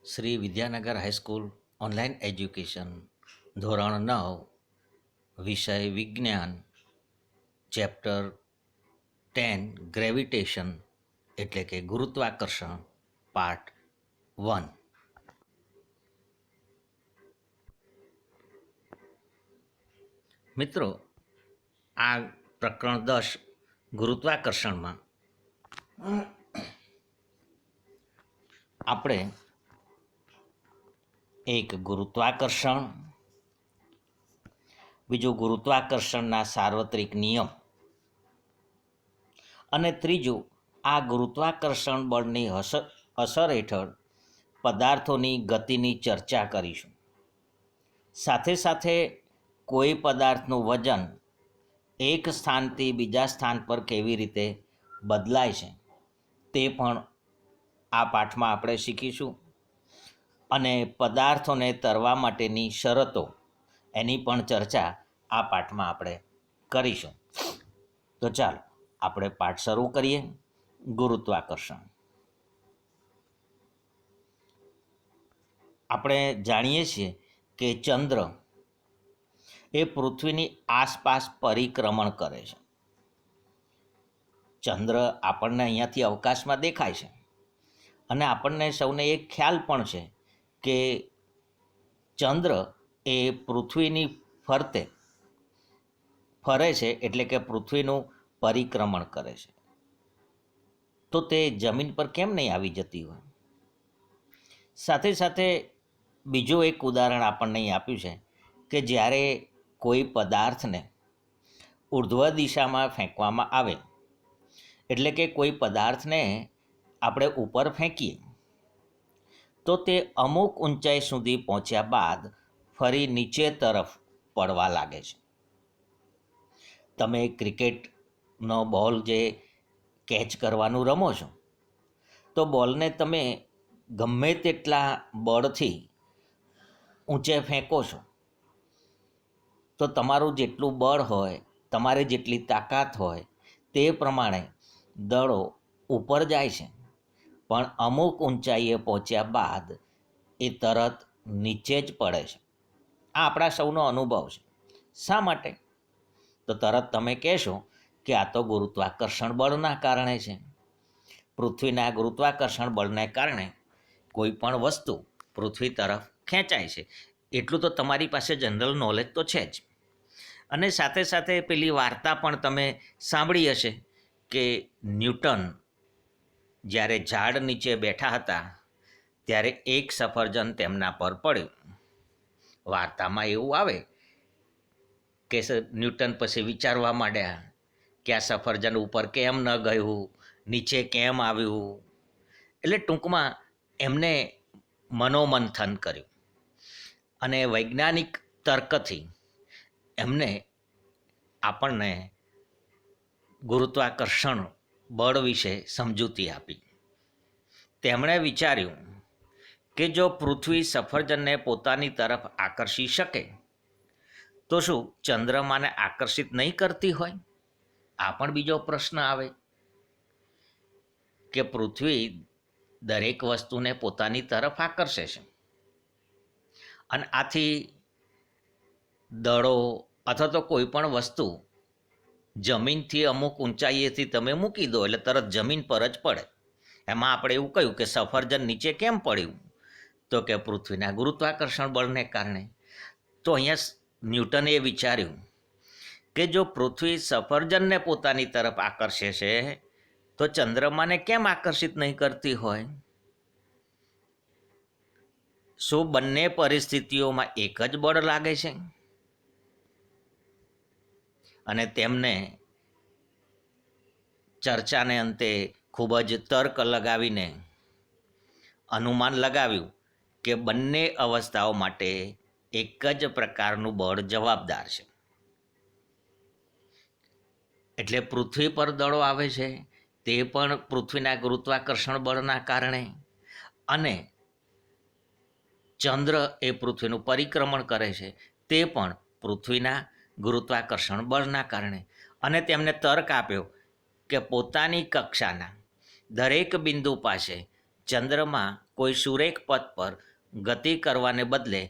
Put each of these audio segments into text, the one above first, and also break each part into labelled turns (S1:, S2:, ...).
S1: Shri Vidyanagar high school online education ધોરણ 9 વિષય વિજ્ઞાન ચેપ્ટર 10 ગ્રેવિટેશન એટલે કે ગુરુત્વાકર્ષણ પાર્ટ 1. મિત્રો, આ પ્રકરણ 10 ગુરુત્વાકર્ષણમાં આપણે એક ગુરુત્વાકર્ષણ, બીજું ગુરુત્વાકર્ષણના સાર્વત્રિક નિયમ અને ત્રીજું આ ગુરુત્વાકર્ષણ બળની અસર હેઠળ પદાર્થોની ગતિની ચર્ચા કરીશું. સાથે સાથે કોઈ પદાર્થનું વજન એક સ્થાનથી બીજા સ્થાન પર કેવી રીતે બદલાય છે તે પણ આ પાઠમાં આપણે શીખીશું. અને પદાર્થોને તરવા માટેની શરતો એની પણ ચર્ચા આ પાઠમાં આપણે કરીશું. તો ચાલો આપણે પાઠ શરૂ કરીએ. ગુરુત્વાકર્ષણ. આપણે જાણીએ છીએ કે ચંદ્ર એ પૃથ્વીની આસપાસ પરિક્રમણ કરે છે. ચંદ્ર આપણને અહીંયાથી અવકાશમાં દેખાય છે અને આપણને સૌને એક ખ્યાલ પણ છે કે ચંદ્ર એ પૃથ્વીની ફરતે ફરે છે, એટલે કે પૃથ્વીનું પરિક્રમણ કરે છે. તો તે જમીન પર કેમ નહીં આવી જતી હોય? સાથે સાથે બીજું એક ઉદાહરણ આપણને અહીં આપ્યું છે કે જ્યારે કોઈ પદાર્થને ઉર્ધ્વ દિશામાં ફેંકવામાં આવે, એટલે કે કોઈ પદાર્થને આપણે ઉપર ફેંકીએ તો તે અમુક ઊંચાઈ સુધી પહોંચ્યા બાદ ફરી નીચે તરફ પડવા લાગે છે. તમે ક્રિકેટનો બોલ જે કેચ કરવાનું રમો છો, તો બોલને તમે ગમે તેટલા બળથી ઊંચે ફેંકો છો તો તમારું જેટલું બળ હોય, તમારે જેટલી તાકાત હોય તે પ્રમાણે દળો ઉપર જાય છે, પણ અમુક ઊંચાઈએ પહોંચ્યા બાદ એ તરત નીચે જ પડે છે. આ આપણા સૌનો અનુભવ છે. શા માટે? તો તરત તમે કહેશો કે આ તો ગુરુત્વાકર્ષણ બળના કારણે છે. પૃથ્વીના ગુરુત્વાકર્ષણ બળને કારણે કોઈ પણ વસ્તુ પૃથ્વી તરફ ખેંચાય છે. એટલું તો તમારી પાસે જનરલ નોલેજ તો છે જ. અને સાથે સાથે પેલી વાર્તા પણ તમે સાંભળી હશે કે ન્યૂટન જ્યારે ઝાડ નીચે બેઠા હતા ત્યારે એક સફરજન તેમના પર પડ્યું. વાર્તામાં એવું આવે કે ન્યૂટન પછી વિચારવા માંડ્યા કે આ સફરજન ઉપર કેમ ન ગયું, નીચે કેમ આવ્યું. એટલે ટૂંકમાં એમને મનોમંથન કર્યું અને વૈજ્ઞાનિક તર્કથી એમને આપણને ગુરુત્વાકર્ષણ બળ વિશે સમજૂતી આપી. તેમણે વિચાર્યું કે જો પૃથ્વી સફરજનને પોતાની તરફ આકર્ષી શકે તો શું ચંદ્રમાને આકર્ષિત નહીં કરતી હોય? આ પણ બીજો પ્રશ્ન આવે કે પૃથ્વી દરેક વસ્તુને પોતાની તરફ આકર્ષે છે અને આથી દળો અથવા તો કોઈ પણ વસ્તુ જમીનથી અમુક ઊંચાઈએથી તમે મૂકી દો એટલે તરત જમીન પર જ પડે. એમાં આપણે એવું કહ્યું કે સફરજન નીચે કેમ પડ્યું? તો કે પૃથ્વીના ગુરુત્વાકર્ષણ બળને કારણે. તો અહીંયા ન્યૂટને એ વિચાર્યું કે જો પૃથ્વી સફરજનને પોતાની તરફ આકર્ષે છે તો ચંદ્રમાને કેમ આકર્ષિત નહીં કરતી હોય? શું બંને પરિસ્થિતિઓમાં એક જ બળ લાગે છે? અને તેમને ચર્ચાને અંતે ખૂબ જ તર્ક લગાવીને અનુમાન લગાવ્યું કે બંને અવસ્થાઓ માટે એક જ પ્રકારનું બળ જવાબદાર છે. એટલે પૃથ્વી પર દળો આવે છે તે પણ પૃથ્વીના ગુરુત્વાકર્ષણ બળના કારણે, અને ચંદ્ર એ પૃથ્વીનું પરિક્રમણ કરે છે તે પણ પૃથ્વીના ગુરુત્વાકર્ષણ બળના કારણે. અને તેમને તર્ક આપ્યો કે પોતાની કક્ષાના દરેક બિંદુ પાસે ચંદ્રમાં કોઈ સુરેખ પથ પર ગતિ કરવાને બદલે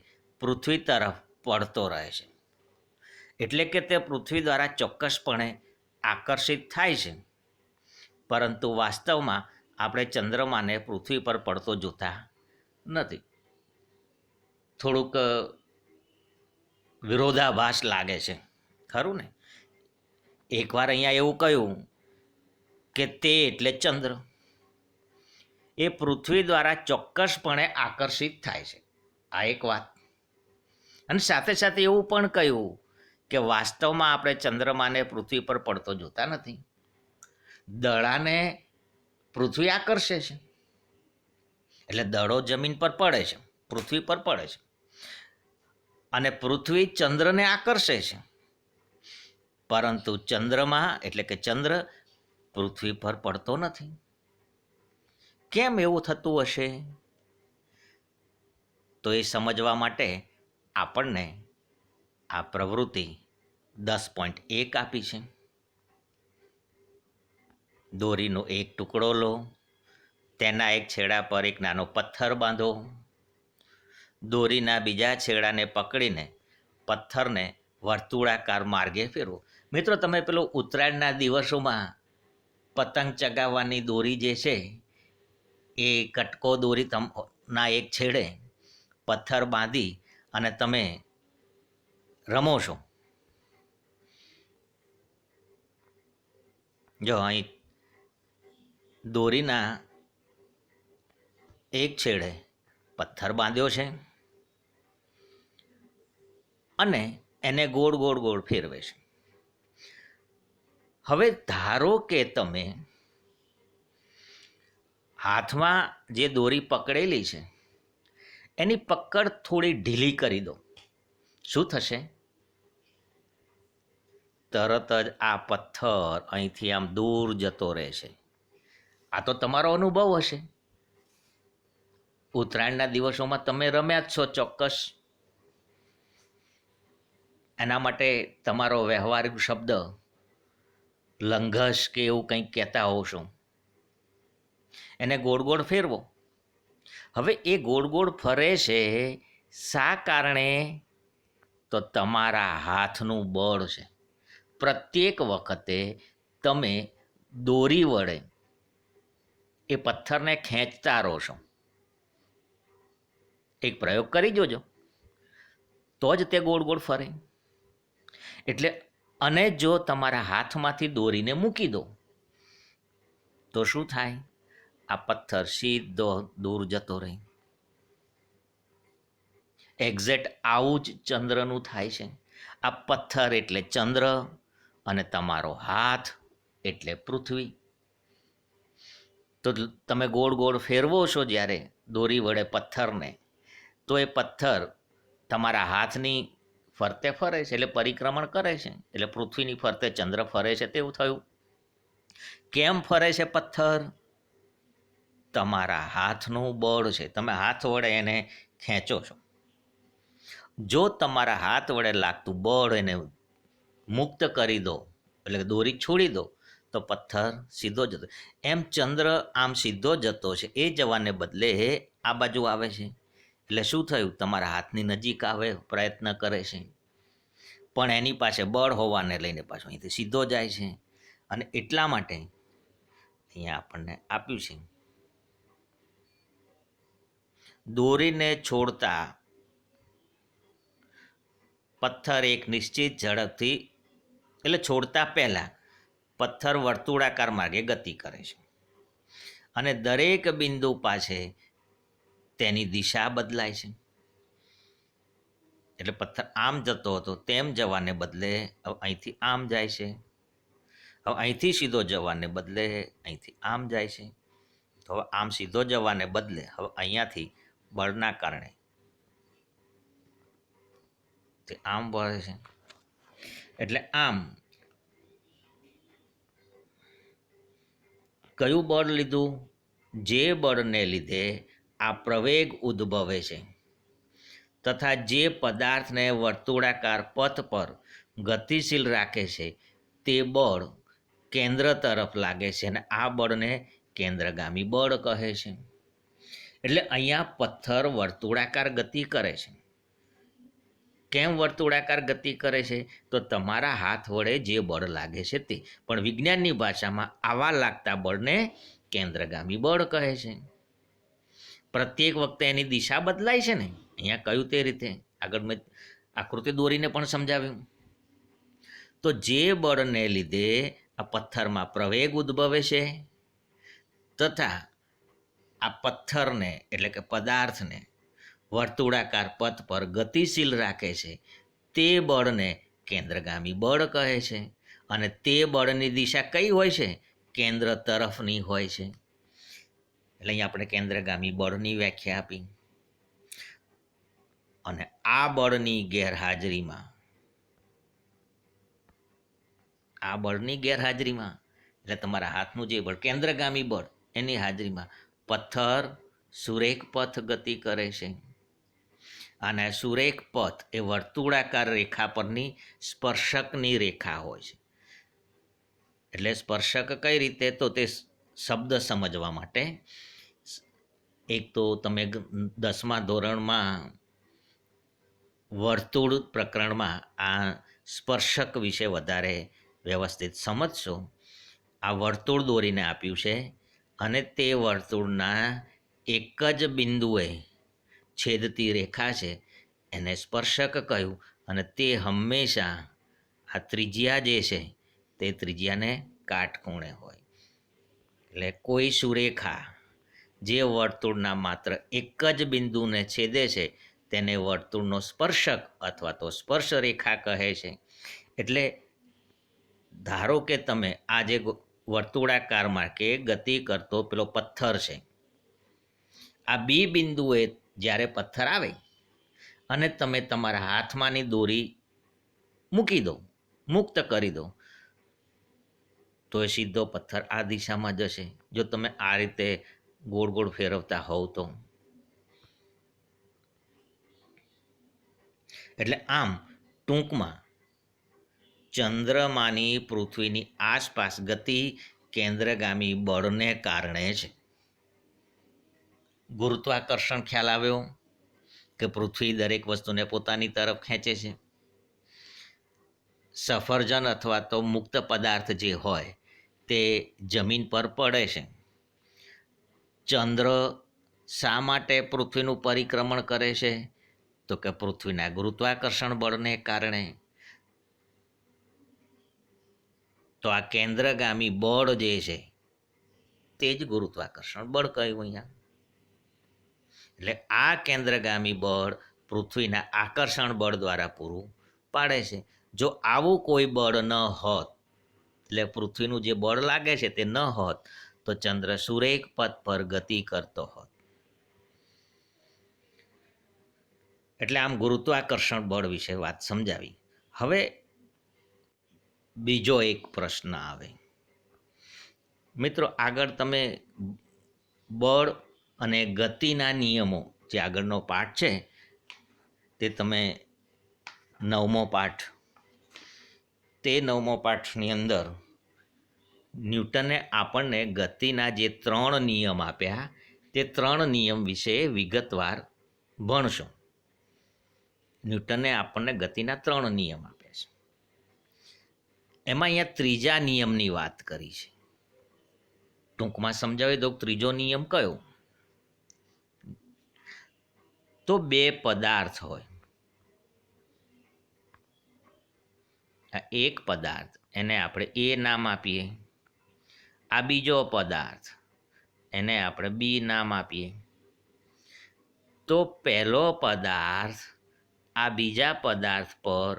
S1: પૃથ્વી તરફ પડતો રહે છે. એટલે કે તે પૃથ્વી દ્વારા ચોક્કસપણે આકર્ષિત થાય છે, પરંતુ વાસ્તવમાં આપણે ચંદ્રમાને પૃથ્વી પર પડતો જોતા નથી. થોડુંક વિરોધાભાસ લાગે છે, ખરું ને? એકવાર અહીંયા એવું કહ્યું કે તે એટલે ચંદ્ર એ પૃથ્વી દ્વારા ચોક્કસપણે આકર્ષિત થાય છે. આ એક વાત. અને સાથે સાથે એવું પણ કહ્યું કે વાસ્તવમાં આપણે ચંદ્રમાને પૃથ્વી પર પડતો જોતા નથી. દડાને પૃથ્વી આકર્ષે છે, એટલે દડો જમીન પર પડે છે, પૃથ્વી પર પડે છે, અને પૃથ્વી ચંદ્રને આકર્ષે છે, પરંતુ ચંદ્રમા એટલે કે ચંદ્ર પૃથ્વી પર પડતો નથી. કેમ એવું થતું હશે? તો એ સમજવા માટે આપણને આ પ્રવૃત્તિ 10.1 આપી છે. દોરીનો એક ટુકડો લો, તેના એક છેડા પર એક નાનો પથ્થર બાંધો, દોરીના બીજા છેડાને પકડીને પથ્થરને વર્તુળાકાર માર્ગે ફેરવો. મિત્રો, તમે પેલો ઉત્તરાયણના દિવસોમાં પતંગ ચગાવવાની દોરી જે છે એ કટકો દોરી ના એક છેડે પથ્થર બાંધી અને તમે રમો છો. જો અહીં દોરીના એક છેડે પથ્થર બાંધ્યો છે અને એને ગોળ ગોળ ગોળ ફેરવે છે. હવે ધારો કે તમે હાથમાં જે દોરી પકડેલી છે એની પકડ થોડી ઢીલી કરી દો. શું થશે? તરત જ આ પથ્થર અહીંથી આમ દૂર જતો રહેશે. આ તો તમારો અનુભવ હશે. ઉત્તરાયણના દિવસોમાં તમે રમ્યા જ છો ચોક્કસ. એના માટે તમારો વ્યવહારિક શબ્દ લંઘસ કે એવું કંઈક કહેતા હોવ છો. એને ગોળ ગોળ ફેરવો. હવે એ ગોળ ગોળ ફરે છે શા કારણે? તો તમારા હાથનું બળ છે. પ્રત્યેક વખતે તમે દોરી વડે એ પથ્થરને ખેંચતા રહો છો. એક પ્રયોગ કરી જોજો, તો જ તે ગોળ ગોળ ફરે. એટલે અને જો તમારા હાથમાંથી દોરીને મૂકી દો તો શું થાય? આ પથ્થર સીધો દૂર જતો રહે. એક્ઝેક્ટ આવું જ ચંદ્રનું થાય છે. આ પથ્થર એટલે ચંદ્ર અને તમારો હાથ એટલે પૃથ્વી. તો તમે ગોળ ગોળ ફેરવો છો જ્યારે દોરી વડે પથ્થરને, તો એ પથ્થર તમારા હાથની ફરતે ફરે છે, એટલે પરિક્રમણ કરે છે, એટલે પૃથ્વીની ફરતે ચંદ્ર ફરે છે તેવું થયું. કેમ ફરે છે પથ્થર? તમારા હાથનું બળ છે. તમે હાથ વડે એને ખેંચો છો. જો તમારા હાથ વડે લાગતું બળ એને મુક્ત કરી દો, એટલે દોરી છોડી દો, તો પથ્થર સીધો જતો. એમ ચંદ્ર આમ સીધો જતો છે, એ જવાને બદલે આ બાજુ આવે છે. એટલે શું થયું? તમારા હાથની નજીક આવે પ્રયત્ન કરે છે, પણ એની પાસે બળ હોવાને લઈને પાછો અહીંથી સીધો જાય છે. અને એટલા માટે અહીંયા આપણને આપ્યું છે દોરીને છોડતા પથ્થર એક નિશ્ચિત ઝડપથી, એટલે છોડતા પહેલાં પથ્થર વર્તુળાકાર માર્ગે ગતિ કરે છે અને દરેક બિંદુ પાસે તેની દિશા બદલાય છે. એટલે પથ્થર આમ જતો હતો તેમ જવાને બદલે હવે અહીંથી આમ જાય છે. હવે અહીંથી સીધો જવાને બદલે અહીંથી આમ જાય છે. તો હવે આમ સીધો જવાને બદલે હવે અહીંયાથી બળના કારણે તે આમ વળે છે. એટલે આમ કયું બળ લીધું? જે બળને લીધે આ પ્રવેગ ઉદ્ભવે છે તથા જે પદાર્થને વર્તુળાકાર પથ પર ગતિશીલ રાખે છે તે બળ કેન્દ્ર તરફ લાગે છે અને આ બળને કેન્દ્રગામી બળ કહે છે. એટલે અહીંયા પથ્થર વર્તુળાકાર ગતિ કરે છે. કેમ વર્તુળાકાર ગતિ કરે છે? તો તમારા હાથ વડે જે બળ લાગે છે તે. પણ વિજ્ઞાનની ભાષામાં આવા લાગતા બળને કેન્દ્રગામી બળ કહે છે. પ્રત્યેક વખતે એની દિશા બદલાય છે ને, અહીંયા કહ્યું તે રીતે આગળ મેં આકૃતિ દોરીને પણ સમજાવ્યું. તો જે બળને લીધે આ પથ્થરમાં પ્રવેગ ઉદ્ભવે છે તથા આ પથ્થરને એટલે કે પદાર્થને વર્તુળાકાર પથ પર ગતિશીલ રાખે છે તે બળને કેન્દ્રગામી બળ કહે છે. અને તે બળની દિશા કઈ હોય છે? કેન્દ્ર તરફની હોય છે. એટલે અહીં આપણે કેન્દ્રગામી બળની વ્યાખ્યા આપી. અને આ બળની ગેરહાજરીમાં એટલે તમારા હાથનું જે બળ કેન્દ્રગામી બળ એની હાજરીમાં પથ્થર સુરેખ પથ ગતિ કરે છે. અને સુરેખ પથ એ વર્તુળાકાર રેખા પરની સ્પર્શકની રેખા હોય છે. એટલે સ્પર્શક કઈ રીતે? તો તે શબ્દ સમજવા માટે એક તો તમે 10મા ધોરણમાં વર્તુળ પ્રકરણમાં આ સ્પર્શક વિશે વધારે વ્યવસ્થિત સમજશો. આ વર્તુળ દોરીને આપ્યું છે અને તે વર્તુળના એક જ બિંદુએ છેદતી રેખા છે એને સ્પર્શક કહ્યું. અને તે હંમેશા આ ત્રિજ્યા જે છે તે ત્રિજ્યાને કાટખૂણે હોય. એટલે કોઈ સુરેખા જે વર્તુળના માત્ર એક જ બિંદુને છેદે છે તેને વર્તુળનો સ્પર્શક અથવા તો સ્પર્શ રેખા કહે છે. એટલે ધારો કે તમે આ જે વર્તુળાકારમાં કે ગતિ કરતો પેલો પથ્થર છે, આ બે બિંદુએ જ્યારે પથ્થર આવે અને તમે તમારા હાથમાંની દોરી મૂકી દો, મુક્ત કરી દો, તો એ સીધો પથ્થર આ દિશામાં જશે. જો તમે આ રીતે ગોળ ગોળ ફેરવતા હોવ તો. એટલે આમ ટૂંકમાં ચંદ્રમાની પૃથ્વીની આસપાસ ગતિ કેન્દ્રગામી બળને કારણે છે. ગુરુત્વાકર્ષણ ખ્યાલ આવ્યો કે પૃથ્વી દરેક વસ્તુને પોતાની તરફ ખેંચે છે. સફરજન અથવા તો મુક્ત પદાર્થ જે હોય તે જમીન પર પડે છે. ચંદ્ર શા માટે પૃથ્વીનું પરિક્રમણ કરે છે? તો કે પૃથ્વીના ગુરુત્વાકર્ષણ બળને કારણે. તો આ કેન્દ્રગામી બળ જે છે તે જ ગુરુત્વાકર્ષણ બળ કહ્યું અહીંયા. એટલે આ કેન્દ્રગામી બળ પૃથ્વીના આકર્ષણ બળ દ્વારા પૂરું પાડે છે. જો આવું કોઈ બળ ન હોત, એટલે પૃથ્વીનું જે બળ લાગે છે તે ન હોત, તો ચંદ્ર સુરેખ પથ પર ગતિ કરતો હોત. એટલે આમ ગુરુત્વાકર્ષણ બળ વિશે વાત સમજાવી. હવે બીજો એક પ્રશ્ન આવે. મિત્રો, આગળ તમે બળ અને ગતિના નિયમો જે આગળનો પાઠ છે તે તમે 9મો પાઠ, તે 9મો પાઠની અંદર ન્યૂટને આપણને ગતિના જે 3 નિયમ આપ્યા તે 3 નિયમ વિશે વિગતવાર ભણશો. ન્યૂટને આપણને ગતિના 3 નિયમ આપ્યા છે. એમાં અહીંયા ત્રીજા નિયમની વાત કરી છે. ટૂંકમાં સમજાવી દો. ત્રીજો નિયમ કયો? તો બે પદાર્થ હોય, આ એક પદાર્થ એને આપણે એ નામ આપીએ, આ બીજો પદાર્થ એને આપણે બી નામ આપીએ. તો પહેલો પદાર્થ આ બીજા પદાર્થ પર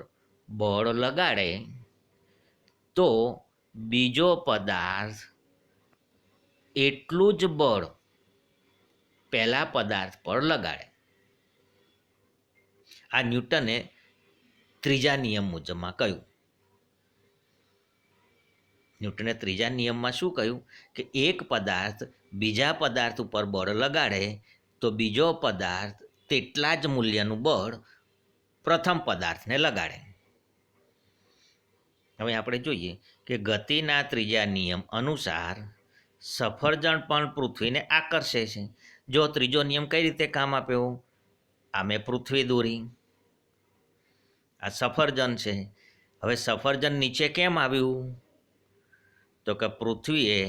S1: બળ લગાડે તો બીજો પદાર્થ એટલું જ બળ પહેલા પદાર્થ પર લગાડે. આ ન્યૂટને ત્રીજા નિયમ મુજબમાં કહ્યું. ન્યૂટને ત્રીજા નિયમમાં શું કહ્યું? કે એક પદાર્થ બીજા પદાર્થ ઉપર બળ લગાડે તો બીજો પદાર્થ તેટલા જ મૂલ્યનું બળ પ્રથમ પદાર્થને લગાડે. હવે આપણે જોઈએ કે ગતિના ત્રીજા નિયમ અનુસાર સફરજન પણ પૃથ્વીને આકર્ષે છે. જો ત્રીજો નિયમ કઈ રીતે કામ આપ્યો, આ મેં પૃથ્વી દોરી, આ સફરજન છે. હવે સફરજન નીચે કેમ આવ્યું, તો કે પૃથ્વીએ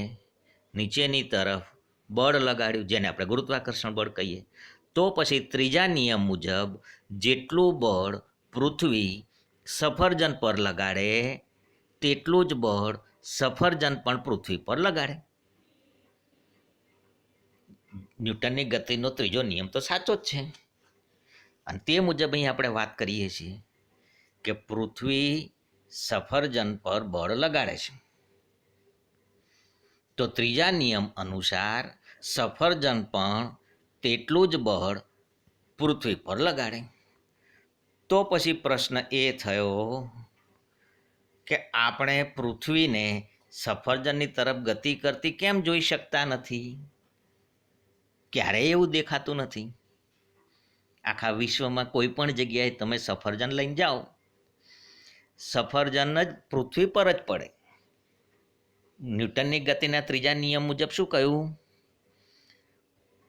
S1: નીચેની તરફ બળ લગાડ્યું, જેને આપણે ગુરુત્વાકર્ષણ બળ કહીએ. તો પછી ત્રીજા નિયમ મુજબ જેટલું બળ પૃથ્વી સફરજન પર લગાડે તેટલું જ બળ સફરજન પણ પૃથ્વી પર લગાડે. ન્યૂટનની ગતિનો ત્રીજો નિયમ તો સાચો જ છે. અને તે મુજબ અહીં આપણે વાત કરીએ છીએ કે પૃથ્વી સફરજન પર બળ લગાડે છે, તો ત્રીજા નિયમ અનુસાર સફરજન પણ તેટલું જ બળ પૃથ્વી પર લગાડે. તો પછી પ્રશ્ન એ થયો કે આપણે પૃથ્વીને સફરજનની તરફ ગતિ કરતી કેમ જોઈ શકતા નથી? ક્યારેય એવું દેખાતું નથી. આખા વિશ્વમાં કોઈ પણ જગ્યાએ તમે સફરજન લઈને જાઓ, સફરજન જ પૃથ્વી પર જ પડે. ન્યૂટનની ગતિના ત્રીજા નિયમ મુજબ શું કહ્યું?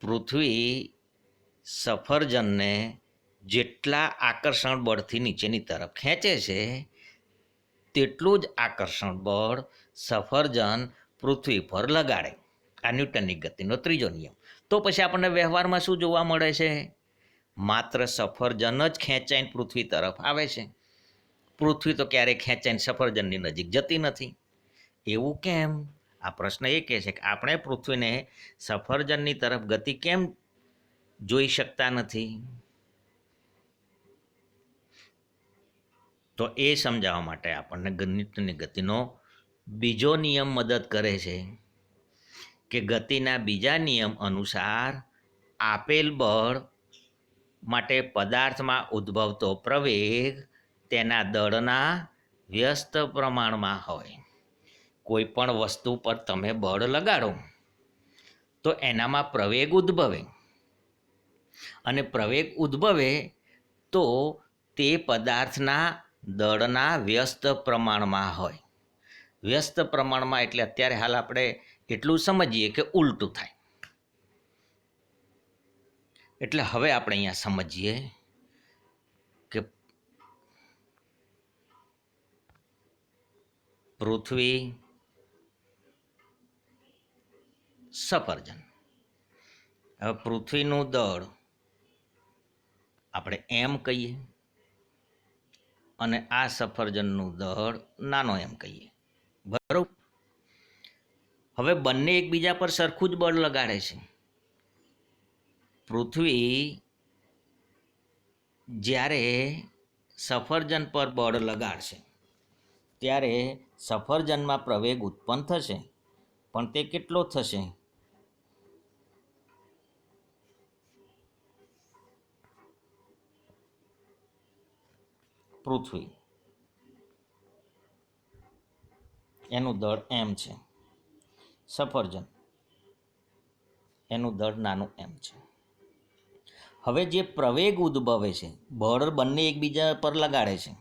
S1: પૃથ્વી સફરજનને જેટલા આકર્ષણ બળથી નીચેની તરફ ખેંચે છે તેટલું જ આકર્ષણ બળ સફરજન પૃથ્વી પર લગાડે. આ ન્યૂટનની ગતિનો ત્રીજો નિયમ. તો પછી આપણને વ્યવહારમાં શું જોવા મળે છે? માત્ર સફરજન જ ખેંચાઈને પૃથ્વી તરફ આવે છે. પૃથ્વી તો ક્યારેય ખેંચાઈને સફરજનની નજીક જતી નથી. એવું કેમ? આ પ્રશ્ન એ કહે છે કે આપણે પૃથ્વીને સફરજનની તરફ ગતિ કેમ જોઈ શકતા નથી? તો એ સમજાવવા માટે આપણને ગણિતની ગતિનો બીજો નિયમ મદદ કરે છે કે ગતિના બીજા નિયમ અનુસાર આપેલ બળ માટે પદાર્થમાં ઉદ્ભવતો પ્રવેગ તેના દળના વ્યસ્ત પ્રમાણમાં હોય. કોઈ પણ વસ્તુ પર તમે બળ લગાડો તો એનામાં પ્રવેગ ઉદ્ભવે, અને પ્રવેગ ઉદ્ભવે તો તે પદાર્થના દળના વ્યસ્ત પ્રમાણમાં હોય. વ્યસ્ત પ્રમાણમાં એટલે અત્યારે હાલ આપણે એટલું સમજીએ કે ઉલટું થાય. એટલે હવે આપણે અહીંયા સમજીએ કે પૃથ્વી સફરજન, હવે પૃથ્વીનું દળ આપણે એમ કહીએ અને આ સફરજનનું દળ નાનો એમ કહીએ, બરાબર. હવે બંને એકબીજા પર સરખું જ બળ લગાડે છે. પૃથ્વી જ્યારે સફરજન પર બળ લગાડશે ત્યારે સફરજનમાં પ્રવેગ ઉત્પન્ન થશે, પણ તે કેટલો થશે? પૃથ્વી એનું દળ એમ છે, સફરજન એનું દળ નાનું એમ છે. હવે જે પ્રવેગ ઉદ્ભવે છે, બળ બંને એકબીજા પર લગાડે છે.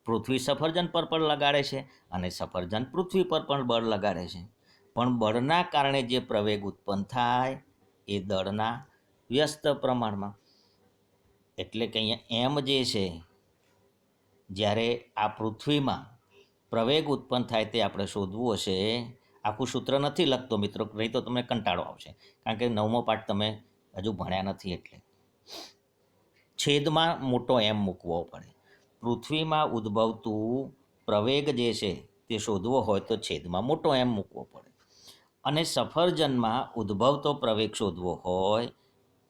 S1: પૃથ્વી સફરજન પર પણ લગાડે છે અને સફરજન પૃથ્વી પર પણ બળ લગાડે છે, પણ બળના કારણે જે પ્રવેગ ઉત્પન્ન થાય એ દળના વ્યસ્ત પ્રમાણમાં. એટલે કે અહીંયા એમ જે છે, જ્યારે આ પૃથ્વીમાં પ્રવેગ ઉત્પન્ન થાય તે આપણે શોધવું હશે. આખું સૂત્ર નથી લખતો મિત્રો, નહીં તો તમને કંટાળો આવશે, કારણ કે 9મો પાઠ તમે હજુ ભણ્યા નથી. એટલે છેદમાં મોટો એમ મૂકવો પડે. પૃથ્વીમાં ઉદ્ભવતું પ્રવેગ જે છે તે શોધવો હોય તો છેદમાં મોટો એમ મૂકવો પડે, અને સફરજનમાં ઉદ્ભવતો પ્રવેગ શોધવો હોય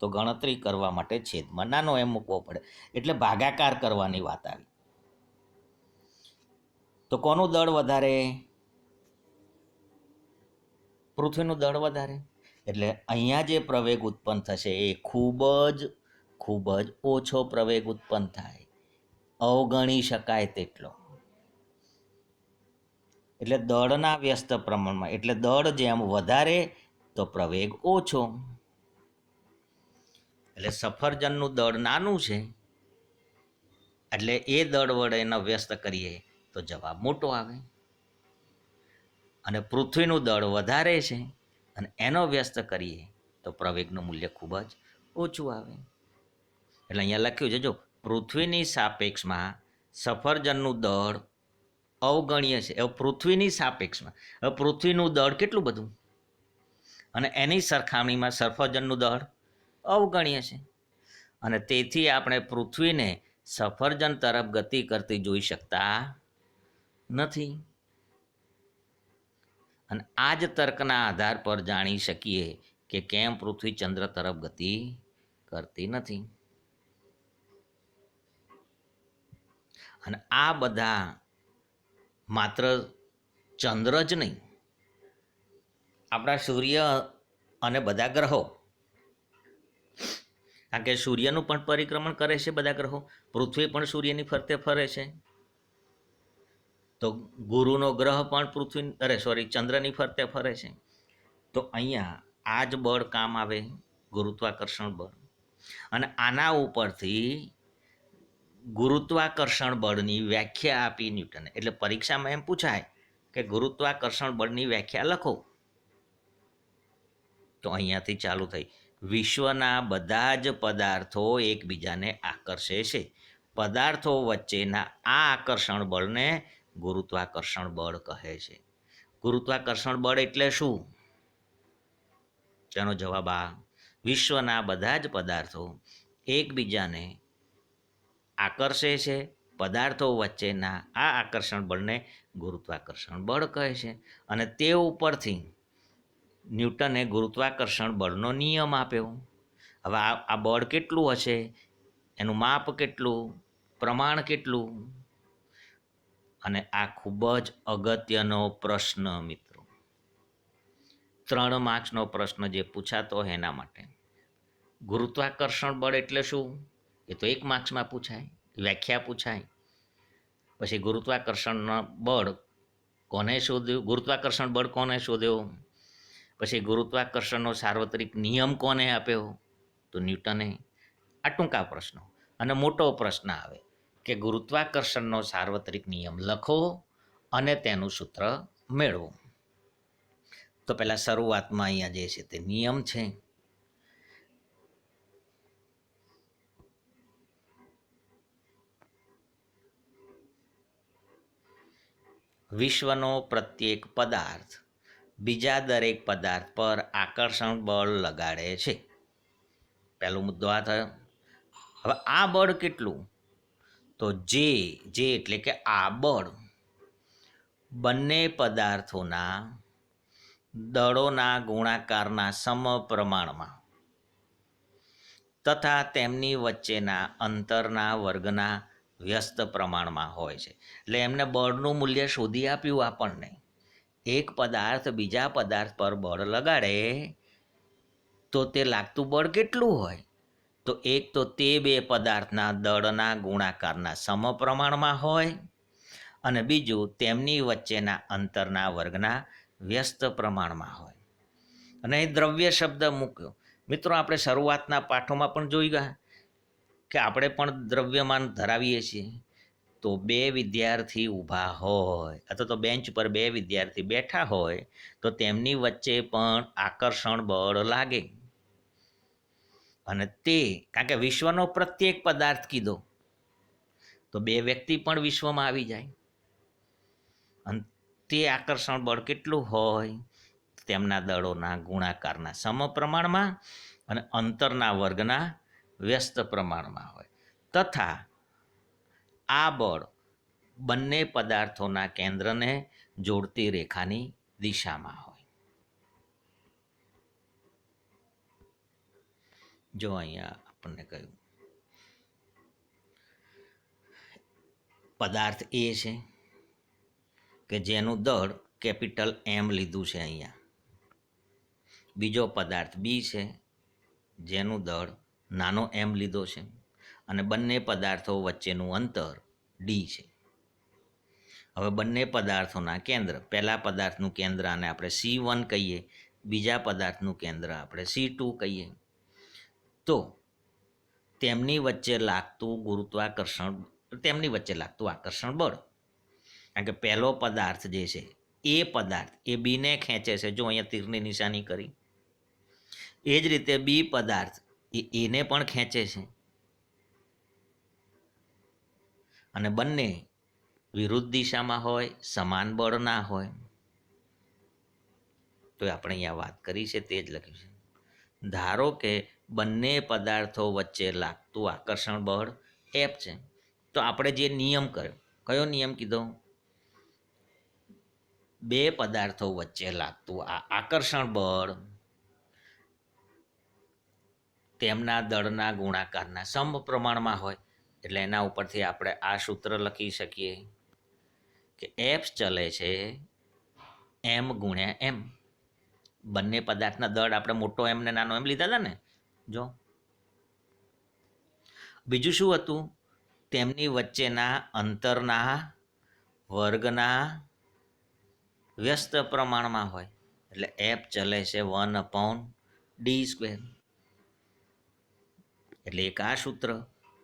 S1: તો ગણતરી કરવા માટે છેદમાં નાનો એમ મૂકવો પડે. એટલે ભાગાકાર કરવાની વાત આવી. તો કોનું દળ વધારે? પૃથ્વીનું દળ વધારે. એટલે અહીંયા જે પ્રવેગ ઉત્પન્ન થશે એ ખૂબ જ ઓછો પ્રવેગ ઉત્પન્ન થાય, અવગણી શકાય તેટલો. એટલે દળના વ્યસ્ત પ્રમાણમાં, એટલે દળ જેમ વધારે તો પ્રવેગ ઓછો. એટલે સફરજનનું દળ નાનું છે, એટલે એ દળ વડે એનો વ્યસ્ત કરીએ તો જવાબ મોટો આવે. અને પૃથ્વીનું દળ વધારે છે અને એનો વ્યસ્ત કરીએ તો પ્રવેગનું મૂલ્ય ખૂબ જ ઓછું આવે. એટલે અહીંયા લખ્યું છે, જો પૃથ્વીની સાપેક્ષમાં સફરજનનું દળ અવગણ્ય છે. હવે પૃથ્વીની સાપેક્ષમાં, હવે પૃથ્વીનું દળ કેટલું બધું, અને એની સરખામણીમાં સફરજનનું દળ અવગણ્ય છે, અને તેથી આપણે પૃથ્વીને સફરજન તરફ ગતિ કરતી જોઈ શકતા નથી. અને આ જ તર્કના આધાર પર જાણી શકીએ કે કેમ પૃથ્વી ચંદ્ર તરફ ગતિ કરતી નથી. અને આ બધા માત્ર ચંદ્ર જ નહીં, આપણા સૂર્ય અને બધા ગ્રહો, કારણ કે સૂર્યનું પણ પરિક્રમણ કરે છે બધા ગ્રહો, પૃથ્વી પણ સૂર્યની ફરતે ફરે છે, તો ગુરુનો ગ્રહ પણ ચંદ્રની ફરતે ફરે છે. તો અહીંયા આ જ બળ કામ આવે, ગુરુત્વાકર્ષણ બળ. અને આના ઉપરથી ગુરુત્વાકર્ષણ બળની વ્યાખ્યા આપી ન્યૂટને. એટલે પરીક્ષામાં એમ પૂછાય કે ગુરુત્વાકર્ષણ બળની વ્યાખ્યા લખો. તો અહીંયાથી ચાલુ થઈ, વિશ્વના બધા જ પદાર્થો એકબીજાને આકર્ષે છે. પદાર્થો વચ્ચેના આ આકર્ષણ બળને ગુરુત્વાકર્ષણ બળ કહે છે. ગુરુત્વાકર્ષણ બળ એટલે શું? તેનો જવાબ આ, વિશ્વના બધા જ પદાર્થો એકબીજાને આકર્ષે છે. પદાર્થો વચ્ચેના આ આકર્ષણ બળને ગુરુત્વાકર્ષણ બળ કહે છે. અને તે ઉપરથી ન્યૂટને ગુરુત્વાકર્ષણ બળનો નિયમ આપ્યો. હવે આ બળ કેટલું હશે, એનું માપ કેટલું, પ્રમાણ કેટલું, અને આ ખૂબ જ અગત્યનો પ્રશ્ન મિત્રો, 3 માર્ક્સનો પ્રશ્ન જે પૂછાતો હોય એના માટે. ગુરુત્વાકર્ષણ બળ એટલે શું, એ તો 1 માર્ક્સમાં પૂછાય, વ્યાખ્યા પૂછાય. પછી ગુરુત્વાકર્ષણનો બળ કોને શોધ્યું, ગુરુત્વાકર્ષણ બળ કોને શોધ્યો, પછી ગુરુત્વાકર્ષણનો સાર્વત્રિક નિયમ કોને આપ્યો, તો ન્યૂટને. આ ટૂંકા પ્રશ્નો. અને મોટો પ્રશ્ન આવે કે ગુરુત્વાકર્ષણનો સાર્વત્રિક નિયમ લખો અને તેનું સૂત્ર મેળવો. તો પહેલાં શરૂઆતમાં અહીંયા જે છે તે નિયમ છે. વિશ્વનો પ્રત્યેક પદાર્થ બીજા દરેક પદાર્થ પર આકર્ષણ બળ લગાડે છે. પહેલો મુદ્દો આ થયો. હવે આ બળ કેટલું, તો જે એટલે કે આ બળ બંને પદાર્થોના દળોના ગુણાકારના સમપ્રમાણમાં તથા તેમની વચ્ચેના અંતરના વર્ગના વ્યસ્ત પ્રમાણમાં હોય છે. એટલે એમને બળનું મૂલ્ય શોધી આપ્યું આપણને. એક પદાર્થ બીજા પદાર્થ પર બળ લગાડે તો તે લાગતું બળ કેટલું હોય, તો એક તો તે 2 પદાર્થના દળના ગુણાકારના સમપ્રમાણમાં હોય, અને બીજું તેમની વચ્ચેના અંતરના વર્ગના વ્યસ્ત પ્રમાણમાં હોય. અને એ દ્રવ્ય શબ્દ મૂક્યો. મિત્રો, આપણે શરૂઆતના પાઠોમાં પણ જોઈ ગયા કે આપણે પણ દ્રવ્યમાન ધરાવીએ છીએ. તો 2 વિદ્યાર્થી ઊભા હોય અથવા તો બેન્ચ પર 2 વિદ્યાર્થી બેઠા હોય તો તેમની વચ્ચે પણ આકર્ષણ બળ લાગે. અને તે કારણ કે વિશ્વનો પ્રત્યેક પદાર્થ કીધો તો 2 વ્યક્તિ પણ વિશ્વમાં આવી જાય. અને તે આકર્ષણ બળ કેટલું હોય, તેમના દળોના ગુણાકારના સમપ્રમાણમાં અને અંતરના વર્ગના વ્યસ્ત પ્રમાણમાં હોય. તથા આ બળ બંને પદાર્થોના કેન્દ્રને જોડતી રેખાની દિશામાં હોય. જો અહીંયા આપણને કહ્યું પદાર્થ એ છે કે જેનું દળ કેપિટલ M લીધું છે અહીંયા. બીજો પદાર્થ બી છે જેનું દળ નાનો m લીધો છે, અને બંને પદાર્થો વચ્ચેનું અંતર ડી છે. હવે બંને પદાર્થોના કેન્દ્ર, પહેલા પદાર્થનું કેન્દ્ર આને આપણે C1 કહીએ, બીજા પદાર્થનું કેન્દ્ર આપણે C2 કહીએ. તો તેમની વચ્ચે લાગતું આકર્ષણ બળ, કારણ કે પહેલો પદાર્થ જે છે એ પદાર્થ એ બીને ખેંચે છે. જો અહીંયા તીરની નિશાની કરી, એ જ રીતે બી પદાર્થ એને પણ ખેંચે છે, અને બંને વિરુદ્ધ દિશામાં હોય, સમાન બળ ના હોય. તો આપણે અહીંયા વાત કરી છે તે જ લખ્યું છે. ધારો કે બંને પદાર્થો વચ્ચે લાગતું આકર્ષણ બળ એફ છે, તો આપણે જે નિયમ કર્યો, કયો નિયમ કીધો? બે પદાર્થો વચ્ચે લાગતું આ આકર્ષણ બળ તેમના દળના ગુણાકારના સમપ્રમાણમાં હોય. એટલે એના ઉપરથી આપણે આ સૂત્ર લખી શકીએ કે એફ ચલે છે એમ ગુણ્યા એમ. બંને પદાર્થના દળ આપણે મોટો એમ ને નાનો એમ લીધા હતા ને. જો બીજું શું હતું? તેમની વચ્ચેના અંતરના વર્ગના વ્યસ્ત પ્રમાણમાં હોય. એટલે એફ ચલે છે 1/d². એટલે એક આ સૂત્ર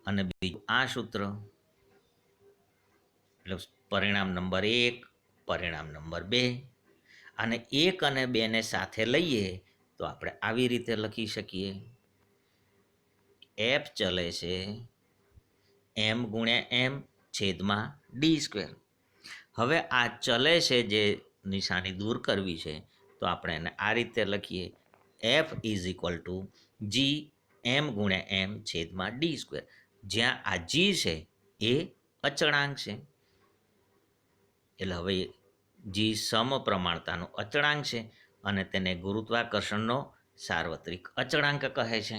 S1: અને બીજું આ સૂત્ર. એટલે પરિણામ નંબર 1, પરિણામ નંબર 2. અને 1 અને 2 ને સાથે લઈએ તો આપણે આવી રીતે લખી શકીએ, એફ ચલે છે એમ ગુણ્યા એમ છેદમાં d². હવે આ ચલે છે જે નિશાની દૂર કરવી છે, તો આપણે એને આ રીતે લખીએ, F is equal two G એમ ગુણ્યા એમ છેદમાં d². જ્યાં આ જી છે એ અચળાંક છે. એટલે હવે જી સમપ્રમાણતાનો અચળાંક છે અને તેને ગુરુત્વાકર્ષણનો સાર્વત્રિક અચળાંક કહે છે.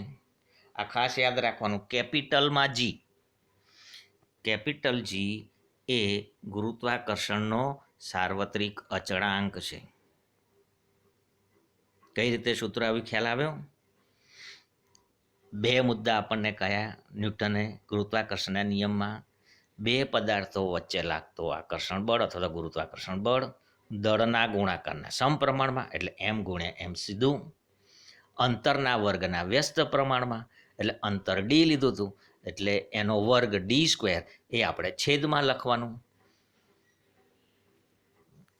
S1: આ ખાસ યાદ રાખવાનું, કેપિટલમાં જી, કેપિટલ જી એ ગુરુત્વાકર્ષણનો સાર્વત્રિક અચળાંક છે. કઈ રીતે સૂત્ર આવ્યું, ખ્યાલ આવ્યો? બે મુદ્દા આપણને કયા ન્યૂટને ગુરુત્વાકર્ષણના નિયમમાં? બે પદાર્થો વચ્ચે લાગતો આકર્ષણ બળ અથવા તો ગુરુત્વાકર્ષણ બળ દળના ગુણાકારના સમપ્રમાણમાં, એટલે એમ ગુણ્યા એમ સીધું. અંતરના વર્ગના વ્યસ્ત પ્રમાણમાં, એટલે અંતર ડી લીધું હતું, એટલે એનો વર્ગ d² એ આપણે છેદમાં લખવાનું.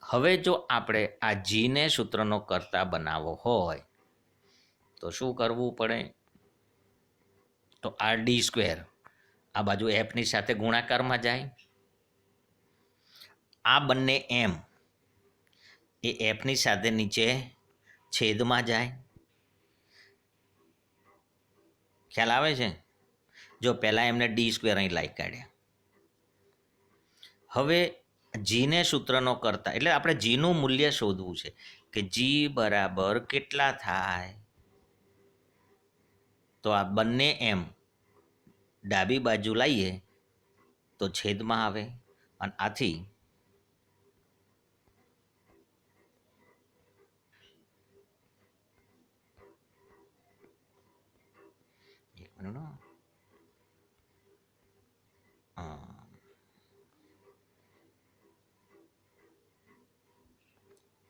S1: હવે જો આપણે આ જીને સૂત્રનો કર્તા બનાવવો હોય તો શું કરવું પડે? તો આ d² આ બાજુ એફની સાથે ગુણાકારમાં જાય. આ બંને એમ એ એફની સાથે નીચે છેદમાં જાય. ખ્યાલ આવે છે? જો પહેલાં એમને d² અહીં લાઈ કાઢ્યા. હવે જીને સૂત્રનો કરતા, એટલે આપણે જીનું મૂલ્ય શોધવું છે કે જી બરાબર કેટલા થાય. તો આ બંને એમ ડાબી બાજુ લાવીએ તો છેદમાં આવે, અને આથી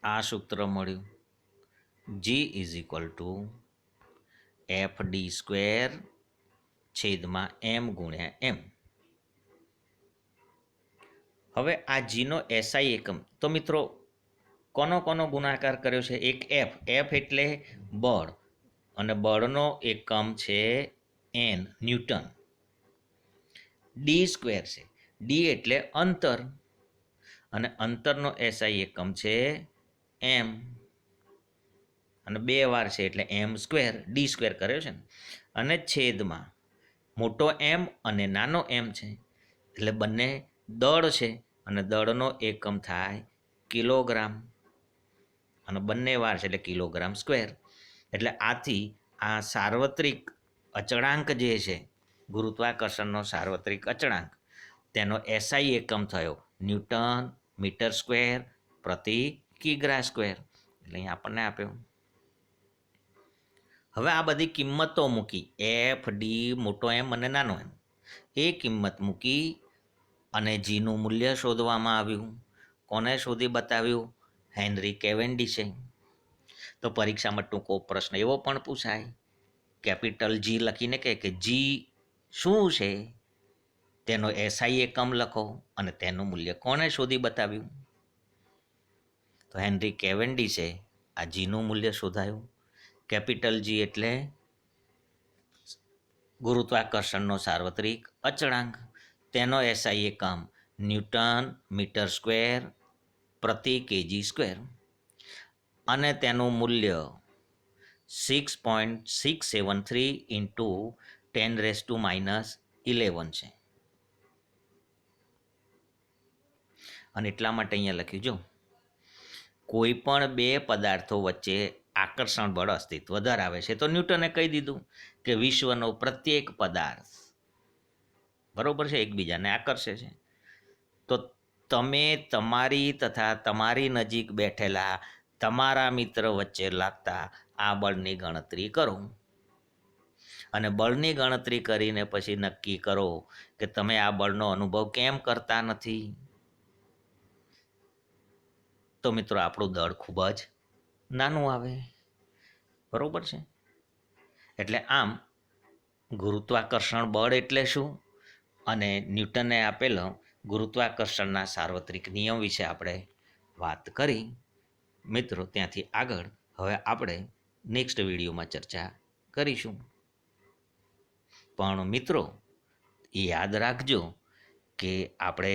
S1: આ સૂત્ર મળ્યું, જી ઇઝ ઇક્વલ ટુ FD² છેદમાં એમ ગુણ્યા એમ. હવે આ જીનો એસઆઈ એકમ, તો મિત્રો કોનો કોનો ગુણાકાર કર્યો છે? એક એફ, એફ એટલે બળ, અને બળનો એકમ છે એન, ન્યૂટન. d² છે, ડી એટલે અંતર, અને અંતરનો એસઆઈ એકમ છે એમ, અને 2 વાર છે એટલે m², d² કર્યો છે ને. અને છેદમાં મોટો એમ અને નાનો એમ છે, એટલે બંને દળ છે, અને દળનો એકમ થાય કિલોગ્રામ, અને બંને વાર છે એટલે કિલોગ્રામ². એટલે આથી આ સાર્વત્રિક અચળાંક જે છે, ગુરુત્વાકર્ષણનો સાર્વત્રિક અચળાંક, તેનો એસઆઈ એકમ થયો ન્યૂટન મીટર² પ્રતિ કિગ્રા². એટલે અહીં આપણને આપ્યો. હવે આ બધી કિંમતો મૂકી, એફ, ડી, મોટો એમ અને નાનો એમ, એ કિંમત મૂકી અને જીનું મૂલ્ય શોધવામાં આવ્યું. કોને શોધી બતાવ્યું? હેનરી કેવેન્ડિશે. તો પરીક્ષામાં ટૂંકો પ્રશ્ન એવો પણ પૂછાય, કેપિટલ જી લખીને કે જી શું છે, તેનો એસઆઈ એકમ લખો અને તેનું મૂલ્ય કોને શોધી બતાવ્યું? તો હેનરી કેવેન્ડિશે આ જીનું મૂલ્ય શોધાયું કેપિટલ જી એટલે ગુરુત્વાકર્ષણનો સાર્વત્રિક અચળાંક. તેનો એસઆઈ એકમ ન્યૂટન મીટર સ્ક્વેર પ્રતિ કેજી સ્ક્વેર અને તેનું મૂલ્ય 6.673 ઇન્ટુ 10⁻11 છે. અને એટલા માટે અહીંયા લખ્યું જો કોઈ પણ બે પદાર્થો વચ્ચે આકર્ષણ બળ અસ્તિત્વ ધરાવે છે. તો ન્યૂટને કહી દીધું કે વિશ્વનો પ્રત્યેક પદાર્થ બરોબર છે એકબીજાને આકર્ષે છે. તો તમે તમારી તથા તમારી નજીક બેઠેલા તમારા મિત્ર વચ્ચે લાગતા આ બળની ગણતરી કરો અને બળની ગણતરી કરીને પછી નક્કી કરો કે તમે આ બળનો અનુભવ કેમ કરતા નથી. તો મિત્રો આપણું દળ ખૂબ જ નાનું આવે. બરોબર છે. એટલે આમ ગુરુત્વાકર્ષણ બળ એટલે શું અને ન્યૂટને આપેલો ગુરુત્વાકર્ષણના સાર્વત્રિક નિયમ વિશે આપણે વાત કરી. મિત્રો ત્યાંથી આગળ હવે આપણે નેક્સ્ટ વિડીયોમાં ચર્ચા કરીશું. પણ મિત્રો એ યાદ રાખજો કે આપણે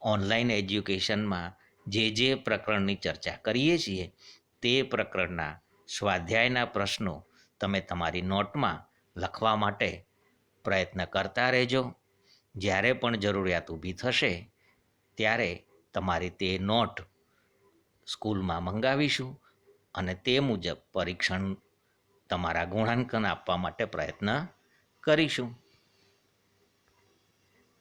S1: ઓનલાઈન એજ્યુકેશનમાં જે પ્રકરણની ચર્ચા કરીએ છીએ તે પ્રકરણના સ્વાધ્યાયના પ્રશ્નો તમે તમારી નોટમાં લખવા માટે પ્રયત્ન કરતા રહેજો. જ્યારે પણ જરૂરિયાત ઊભી થશે ત્યારે તમારી તે નોટ સ્કૂલમાં મંગાવીશું અને તે મુજબ પરીક્ષણ તમારા ગુણાંકન આપવા માટે પ્રયત્ન કરીશું.